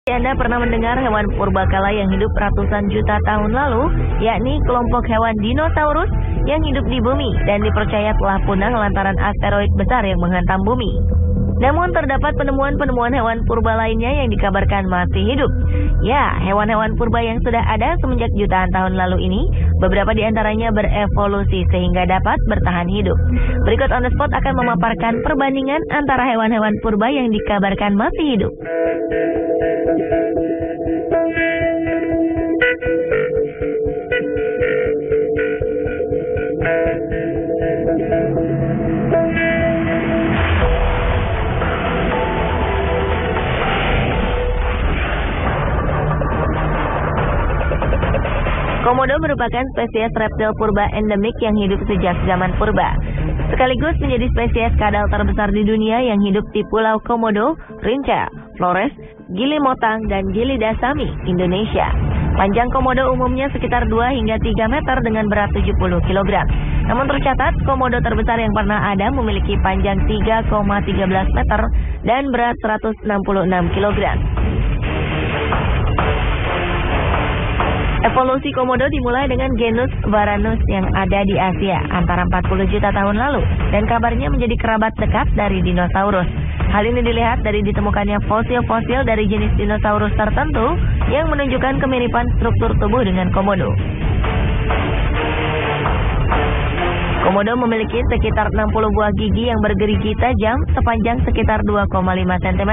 Anda pernah mendengar hewan purbakala yang hidup ratusan juta tahun lalu, yakni kelompok hewan dinosaurus yang hidup di bumi dan dipercaya telah punah lantaran asteroid besar yang menghantam bumi. Namun terdapat penemuan-penemuan hewan purba lainnya yang dikabarkan masih hidup. Ya, hewan-hewan purba yang sudah ada semenjak jutaan tahun lalu ini, beberapa di antaranya berevolusi sehingga dapat bertahan hidup. Berikut On The Spot akan memaparkan perbandingan antara hewan-hewan purba yang dikabarkan masih hidup. Komodo merupakan spesies reptil purba endemik yang hidup sejak zaman purba. Sekaligus menjadi spesies kadal terbesar di dunia yang hidup di Pulau Komodo, Rinca, Flores, Gili Motang, dan Gili Dasami, Indonesia. Panjang komodo umumnya sekitar 2 hingga 3 meter dengan berat 70 kg. Namun tercatat, komodo terbesar yang pernah ada memiliki panjang 3,13 meter dan berat 166 kg. Evolusi komodo dimulai dengan genus Varanus yang ada di Asia antara 40 juta tahun lalu dan kabarnya menjadi kerabat dekat dari dinosaurus. Hal ini dilihat dari ditemukannya fosil-fosil dari jenis dinosaurus tertentu yang menunjukkan kemiripan struktur tubuh dengan komodo. Komodo memiliki sekitar 60 buah gigi yang bergerigi tajam sepanjang sekitar 2,5 cm,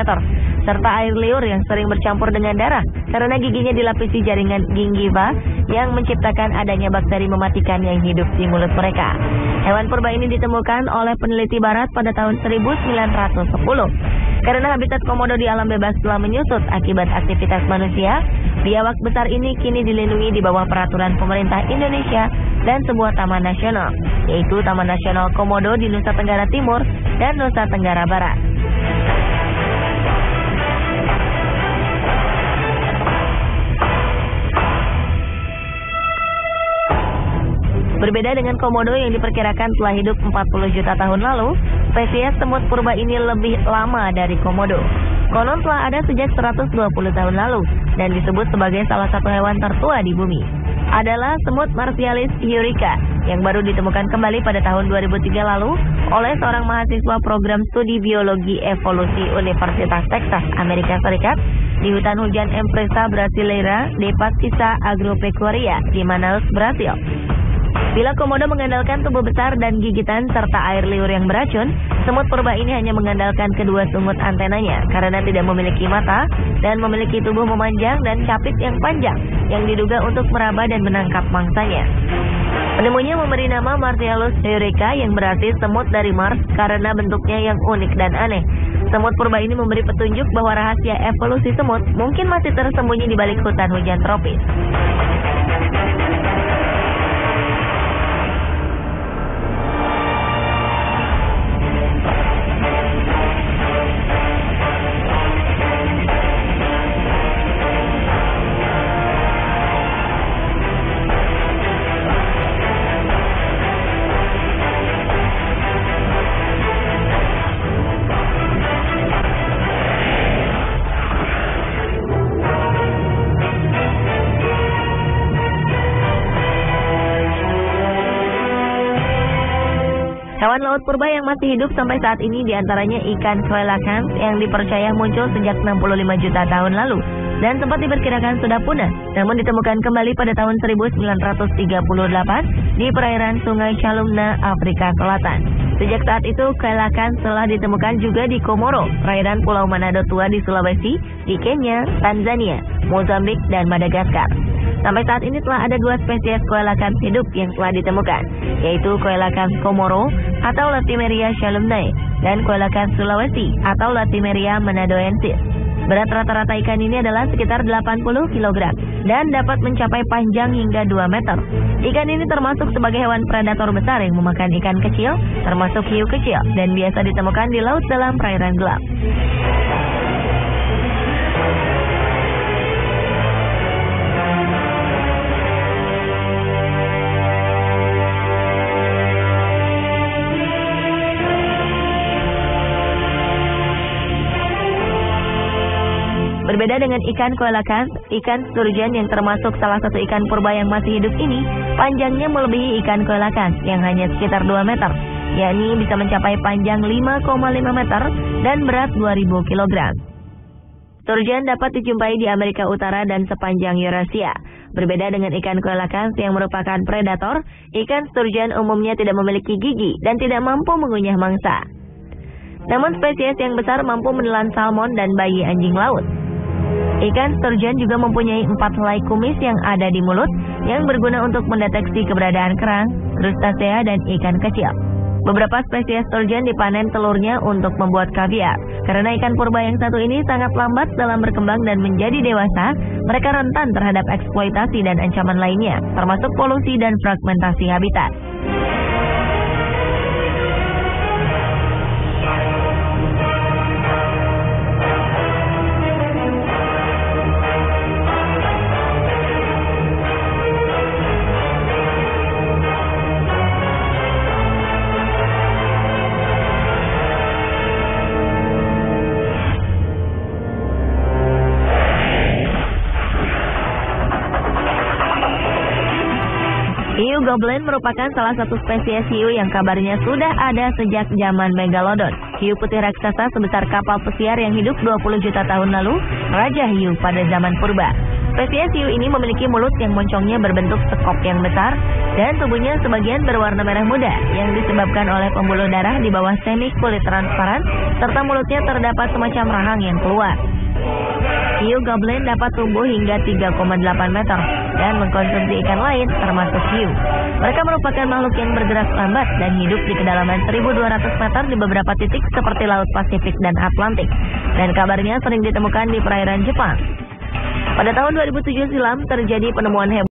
serta air liur yang sering bercampur dengan darah karena giginya dilapisi jaringan gingiva yang menciptakan adanya bakteri mematikan yang hidup di mulut mereka. Hewan purba ini ditemukan oleh peneliti barat pada tahun 1910. Karena habitat komodo di alam bebas telah menyusut akibat aktivitas manusia, biawak besar ini kini dilindungi di bawah peraturan pemerintah Indonesia dan sebuah taman nasional, yaitu Taman Nasional Komodo di Nusa Tenggara Timur dan Nusa Tenggara Barat. Berbeda dengan komodo yang diperkirakan telah hidup 40 juta tahun lalu, spesies semut purba ini lebih lama dari komodo. Konon telah ada sejak 120 tahun lalu dan disebut sebagai salah satu hewan tertua di bumi. Adalah semut Martialis hiurica yang baru ditemukan kembali pada tahun 2003 lalu oleh seorang mahasiswa program studi biologi evolusi Universitas Texas, Amerika Serikat di hutan hujan Empresa Brasileira de Pasquisa Agropecuaria di Manaus, Brasil. Bila komodo mengandalkan tubuh besar dan gigitan serta air liur yang beracun, semut purba ini hanya mengandalkan kedua sungut antenanya karena tidak memiliki mata dan memiliki tubuh memanjang dan capit yang panjang yang diduga untuk meraba dan menangkap mangsanya. Penemunya memberi nama Martialis hiurica yang berarti semut dari Mars karena bentuknya yang unik dan aneh. Semut purba ini memberi petunjuk bahwa rahasia evolusi semut mungkin masih tersembunyi di balik hutan hujan tropis. Hewan laut purba yang masih hidup sampai saat ini diantaranya ikan coelacanth yang dipercaya muncul sejak 65 juta tahun lalu dan sempat diperkirakan sudah punah, namun ditemukan kembali pada tahun 1938 di perairan Sungai Chalumna, Afrika Selatan. Sejak saat itu, coelacanth telah ditemukan juga di Komoro, perairan Pulau Manado Tua di Sulawesi, di Kenya, Tanzania, Mozambik, dan Madagaskar. Sampai saat ini telah ada 2 spesies coelacanth hidup yang telah ditemukan, yaitu coelacanth Komoro atau Latimeria chalumnae dan coelacanth Sulawesi atau Latimeria manadoensis. Berat rata-rata ikan ini adalah sekitar 80 kg dan dapat mencapai panjang hingga 2 meter. Ikan ini termasuk sebagai hewan predator besar yang memakan ikan kecil, termasuk hiu kecil, dan biasa ditemukan di laut dalam perairan gelap. Berbeda dengan ikan coelacanth, ikan sturgeon yang termasuk salah satu ikan purba yang masih hidup ini, panjangnya melebihi ikan coelacanth yang hanya sekitar 2 meter, yakni bisa mencapai panjang 5,5 meter dan berat 2.000 kg. Sturgeon dapat dijumpai di Amerika Utara dan sepanjang Eurasia. Berbeda dengan ikan coelacanth yang merupakan predator, ikan sturgeon umumnya tidak memiliki gigi dan tidak mampu mengunyah mangsa. Namun spesies yang besar mampu menelan salmon dan bayi anjing laut. Ikan sturgeon juga mempunyai 4 helai kumis yang ada di mulut yang berguna untuk mendeteksi keberadaan kerang, krustasea, dan ikan kecil. Beberapa spesies sturgeon dipanen telurnya untuk membuat kaviar. Karena ikan purba yang satu ini sangat lambat dalam berkembang dan menjadi dewasa, mereka rentan terhadap eksploitasi dan ancaman lainnya, termasuk polusi dan fragmentasi habitat. Hiu goblin merupakan salah satu spesies hiu yang kabarnya sudah ada sejak zaman megalodon. Hiu putih raksasa sebesar kapal pesiar yang hidup 20 juta tahun lalu, raja hiu pada zaman purba. Spesies hiu ini memiliki mulut yang moncongnya berbentuk sekop yang besar dan tubuhnya sebagian berwarna merah muda yang disebabkan oleh pembuluh darah di bawah semi kulit transparan serta mulutnya terdapat semacam rahang yang keluar. Hiu goblin dapat tumbuh hingga 3,8 meter dan mengkonsumsi ikan lain termasuk hiu. Mereka merupakan makhluk yang bergerak lambat dan hidup di kedalaman 1.200 meter di beberapa titik seperti Laut Pasifik dan Atlantik. Dan kabarnya sering ditemukan di perairan Jepang. Pada tahun 2007 silam terjadi penemuan hebat